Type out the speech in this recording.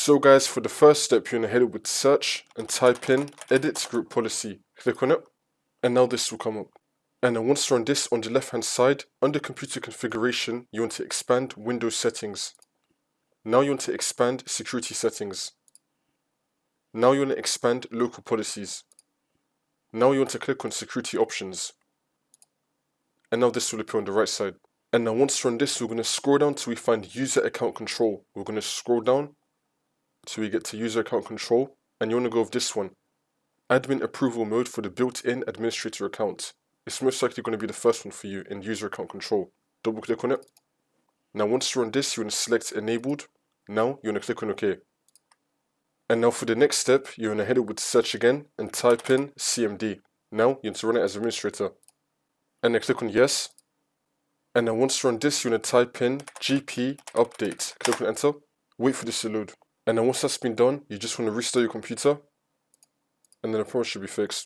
So guys, for the first step, you're going to head up with search and type in edit group policy. Click on it, and now this will come up. And then once you're on this, on the left hand side, under computer configuration, you want to expand Windows settings. Now you want to expand security settings. Now you want to expand local policies. Now you want to click on security options. And now this will appear on the right side. And now once you're on this, we're going to scroll down till we find user account control. We're going to scroll down till we get to user account control. And you want to go with this one, admin approval mode for the built-in administrator account. It's most likely going to be the first one for you in user account control. Double click on it. Now once you're on this, you want to select enabled. Now you want to click on OK. And now for the next step, you're going to head up with search again and type in CMD. Now you want to run it as administrator. And then click on yes. And then once you're on this, you want to type in GP update. Click on enter. Wait for this to load. And then once that's been done, you just want to restart your computer. And then the problem should be fixed.